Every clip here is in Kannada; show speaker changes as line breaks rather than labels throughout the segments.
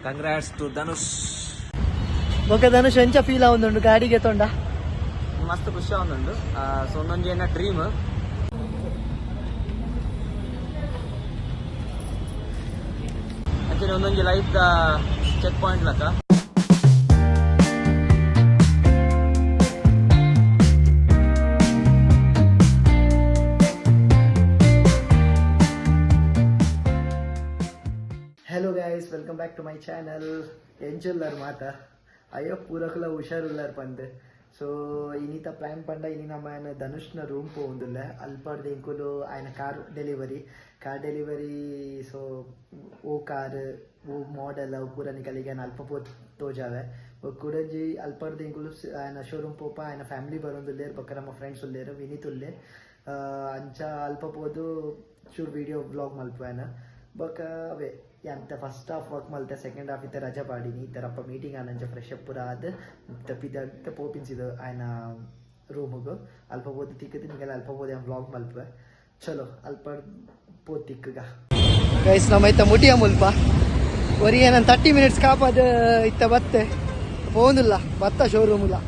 Congrats to Dhanush.
Okay Dhanush ಎಂಚ ಫೀಲ್ ಆವೊಂದುಂಡು ಗಾಡಿಗೆ ತೊಂಡ?
ಮಸ್ತ್ ಖುಷಿ ಆವೊಂದುಂಡು. ಸೊ ಒಂದೊಂದು ಏನ ಡ್ರೀಮ್ ಆಕ್ಚುಲಿ ಒಂದೊಂದು ಲೈಫ್ ದ ಚೆಕ್ ಪಾಯಿಂಟ್ ಲಕ್ಕ.
Hello guys, welcome back to my channel. ಎಂಚುಲ್ಲಾರ್ ಮಾತ ಅಯ್ಯೋ ಪೂರಕಲ ಹುಷಾರುಲ್ಲಾರ್ ಪಂದ್. ಸೊ ಇನ್ನಿತ ಪ್ಲಾನ್ ಪಂಡ ಇನಿ ನಮ್ಮ ఆయన ಧನುಷ್ನ ರೂಮ್ పోవుందులే అల్పర్ది ఇంకులు ఆయన కార్ డెలివరీ సో ఓ కార్ ఓ మోడల్ పూరని కలిగి ఆయన అల్ప తోజాವೆ ಕುಡಂಜಿ ಅಲ್ಪರ್ದು ಇಂಕುಲು ఆయన ಶೋರೂಮ್ ಪೋಪ ఆయన ಫ್ಯಾಮಿಲಿ ಬರೋಂದುಲ್ಲೇರು ಬಕ್ಕ ನಮ್ಮ ಫ್ರೆಂಡ್ಸ್ ಉಲ್ಲೇರು ವಿನೀತ್ ಉಲ್ಲೆ ಅಂಚ ಅಲ್ಪ ಪೋದು ಚೂರು ವಿಡಿಯೋ ವ್ಲಾಗ್ ಮಲ್ಪ ఆయన ಬೊಕ್ಕ ಅವೇ ಎಂತ ಫಸ್ಟ್ ಹಾಫ್ ವರ್ಕ್ ಮಲ್ತೆ ಸೆಕೆಂಡ್ ಹಾಫ್ ಇತ್ತೆ ರಜಾ ಪಾಡಿನಿ ಇತ್ತರಪ್ಪ ಮೀಟಿಂಗ್ ಆನಂಚ ಫ್ರೆಶ್ ಅಪ್ ಪೂರ ಆದ್ ತಪ್ಪಿದ್ದ ಪೋಪಿನ್ಸಿದ್ದು ఆయన ರೂಮಿಗೂ ಅಲ್ಪ ಪೋದು ತಿಕ್ಕದು ನಿಂಗೆಲ್ಲ ಅಲ್ಪ ಪೋದು ವ್ಲಾಗ್ ಮಲ್ಪೆ ಚಲೋ ಅಲ್ಪ ಪೋದು ತಿಕ್ಕಗ ಗೈಸ್ ನಮ್ಮ ಇತ್ತ ಮುಟಿಯ ಮುಲ್ಪ ಒರಿ ಏನಂತ 30 ಮಿನಿಟ್ಸ್ ಕಾಪದ ಇತ್ತ ಬತ್ತೆ ಹೋಗುದಿಲ್ಲ ಬತ್ತ ಶೋರೂಮ್ ಇಲ್ಲ.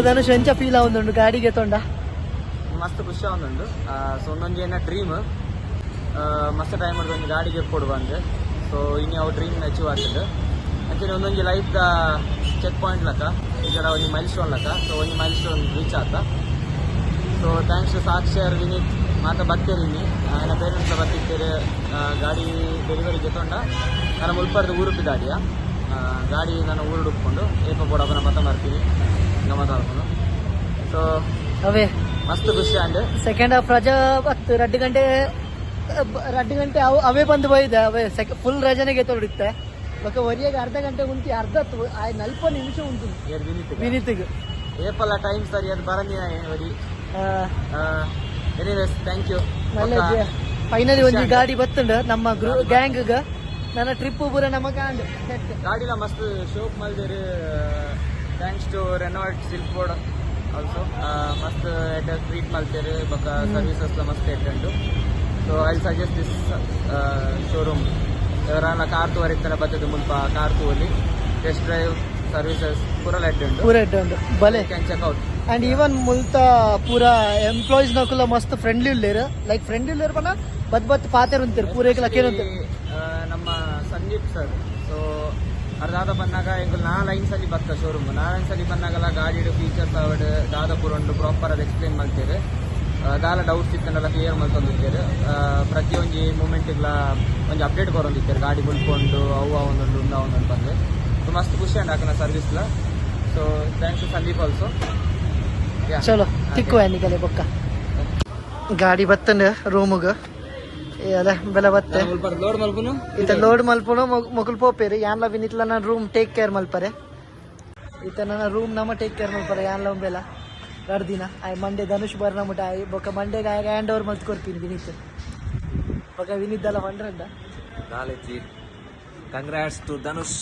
ಧನುಷ್ ಎಂಚ ಫೀಲ್ ಆವೊಂದುಂಡು ಗಾಡಿಗೆ ತೊಂಡ?
ಮಸ್ತ್ ಖುಷಿ ಆವೊಂದುಂಡು. ಸೊ ಒಂದೊಂದು ಏನ ಡ್ರೀಮ್ ಮಸ್ತ್ ಟೈಮ್ ಒಂದು ಗಾಡಿಗೆ ಕೊಡು ಬಂದು. ಸೊ ಇನ್ನು ಅವು ಡ್ರೀಮ್ ಅಚೀವ್ ಆಗ್ತದೆ. ಆ್ಯಕ್ಚುಲಿ ಒಂದೊಂದು ಲೈಫ್ ದ ಚೆಕ್ ಪಾಯಿಂಟ್ ಲಕ್ಕ ಇದರ ಒಂದು ಮೈಲ್ ಸ್ಟೋನ್ ಲಕ್ಕ. ಸೊ ಒಂದು ಮೈಲ್ ಸ್ಟೋನ್ ರೀಚ್ ಆತ. ಸೊ ಥ್ಯಾಂಕ್ಸ್ ಟು ಸಾಕ್ಷರ್ ವಿನೀತ್ ಮಾತ ಬರ್ತೇರಿನಿ ನನ್ನ ಪೇರೆಂಟ್ಸ್ ಬರ್ತಿದ್ದೇನೆ ಗಾಡಿ ಡೆಲಿವರಿಗೆ ತೊಂಡ ನನ್ನ ಮುಲ್ಪರ್ದು ಊರುಪ್ಪಿ ಗಾಡಿ ನಾನು ಊರು ಹುಡ್ಕೊಂಡು ಏಪ ಬೋಡಪ್ಪನ ಮತ ಬರ್ತೀನಿ ಗಮತ ಮಾಡ್ಕೊಂಡು. ಸೊ
ಅವೇ
ಮಸ್ತ್ ಖುಷಿ ಅಂಡ್
ಸೆಕೆಂಡ್ ಹಾಫ್ ರಜಾ ಬತ್ತು 2 ಗಂಟೆ ಅವೇ ಬಂದು ಹೋಯ್ದೆ ಅವೇ ಫುಲ್ ರಜನೆಗೆ ತೊಡಿತ್ತೆ ಬೊಕ್ಕ ಒರಿಯಾಗ ಅರ್ಧ ಗಂಟೆ ಉಂಟು ಅರ್ಧ 40 ನಿಮಿಷ ಉಂಟು ವಿನೀತ್ಗೆ
ಏಪಲ್ಲ ಟೈಮ್ ಸರಿ ಅದು ಬರಂದಿನ ಒರಿ. Anyways thank you.
ಫೈನಲಿ ಒಂದು ಗಾಡಿ ಬತ್ತುಂಡು ನಮ್ಮ ಗ್ಯಾಂಗ್ ನನ್ನ ಟ್ರಿಪ್ ಪೂರ ನಮ್ಮ ಗಾಂಡ್
ಗಾಡಿಲ ಮಸ್ತ್ ಶೋಕ್ ಮಲ್ದೇರು. Thanks to Renault Silk Board also ಮಸ್ತ್ ಟ್ರೀಟ್ ಮಲ್ತೇರು ಬೊಕ್ಕ ಸರ್ವಿಸಸ್ ಮಸ್ತ್ ಎಟ್ಟುಂಡು. So I suggest this showroom ఎవరైనా కార్ తోరిత్తన బద్దదు ముల్ప కార్ తోలి టెస్ట్ డ్రైవ్ ಸರ್ವಿಸಸ್ ಪೂರ ಎಟ್ಟುಂಡು
ಬಲೆ
can check out.
And even ಮುಲ್ತ ಪೂರ ಎಂಪ್ಲಾಯೀಸ್ ನಕುಲ ಮಸ್ತ್ ಫ್ರೆಂಡ್ಲಿ ಉಳ್ಳೇರು ಲೈಕ್ ಫ್ರೆಂಡ್ಲಿ ಉಳ್ಳೇರು ಪನ ಬತ್ ಪಾತೆರು ಅಂತೀರು ಪೂರ ಲಕ್ಕೇನು
ನಮ್ಮ ಸಂದೀಪ್ ಸರ್. ಸೊ ಅರ್ಧಾದ ಬಂದಾಗ ಎಂಕಲ್ ನಾ ಲೈನ್ಸ್ ಅಲ್ಲಿ ಬತ್ತ ಶೋರೂಮ್ ನಾ ಲೈನ್ಸ್ ಅಲ್ಲಿ ಬಂದಾಗಲ್ಲ ಗಾಡಿಡು ಫೀಚರ್ಸ್ ಅವಡ್ ದಾದ ಪೂರ ಉಂಡು ಪ್ರಾಪರ್ ಅದು ಎಕ್ಸ್ಪ್ಲೇನ್ ಮಾಡ್ತೇವೆ. ದಾಲ ಡೌಟ್ಸ್ ಇತ್ತನ್ನೆಲ್ಲ ಕ್ಲಿಯರ್ ಮಾಡ್ಕೊಂಡಿದ್ದೇವೆ. ಪ್ರತಿಯೊಂದು ಮೂಮೆಂಟ್ಗಳ ಒಂದು ಅಪ್ಡೇಟ್ ಕೊರೊಂದಿದ್ದೇವೆ ಗಾಡಿ ಮುಳ್ಕೊಂಡು ಅವು ಅವನೊಂದು ಅವನೊಂದು ಬಂದು. ಸೊ ಮಸ್ತ್ ಖುಷಿ ಅಂಡ್ ಹಾಕೋಣ ಸರ್ವಿಸ್ಲ. So thanks to Sandeep also.
ಚಲೋ ತಿಕ್ಕು ಎನ್ನಿಕಲೆ ಬೊಕ್ಕ ಗಾಡಿ ಬತ್ತಂಡು ರೂಮುಗ ಅದೇ ಬೆಲೆ ಬತ್ತೆ
ಲೋಡ್ ಮಲ್ಪುನು
ಈತ ಲೋಡ್ ಮಲ್ಪುನು ಮೊಗಲ್ ಪೋಪೇರಿ ಯಾನ್ಲ ವಿನಿತ್ಲ ನನ್ನ ರೂಮ್ ಟೇಕ್ ಕೇರ್ ಮಲ್ಪರೆ ಈತ ನನ್ನ ರೂಮ್ ನಮ್ಮ ಟೇಕ್ ಕೇರ್ ಮಲ್ಪರೆ ಯಾನ್ಲ ಬೆಲ 2 ದಿನ ಆಯ್ ಮಂಡೇ ಧನುಷ್ ಬರ್ನ ಮುಟ ಆಯ್ ಬೊಕ್ಕ ಮಂಡೇಗೆ ಆಗ ಹ್ಯಾಂಡ್ ಓವರ್ ಮಲ್ತ್ ಕೊಡ್ತೀನಿ ವಿನೀತ್ ಬೊಕ್ಕ ವಿನೀತ್ ಅಲ್ಲ 100
ಕಂಗ್ರಾಟ್ಸ್ ಟು ಧನುಷ್.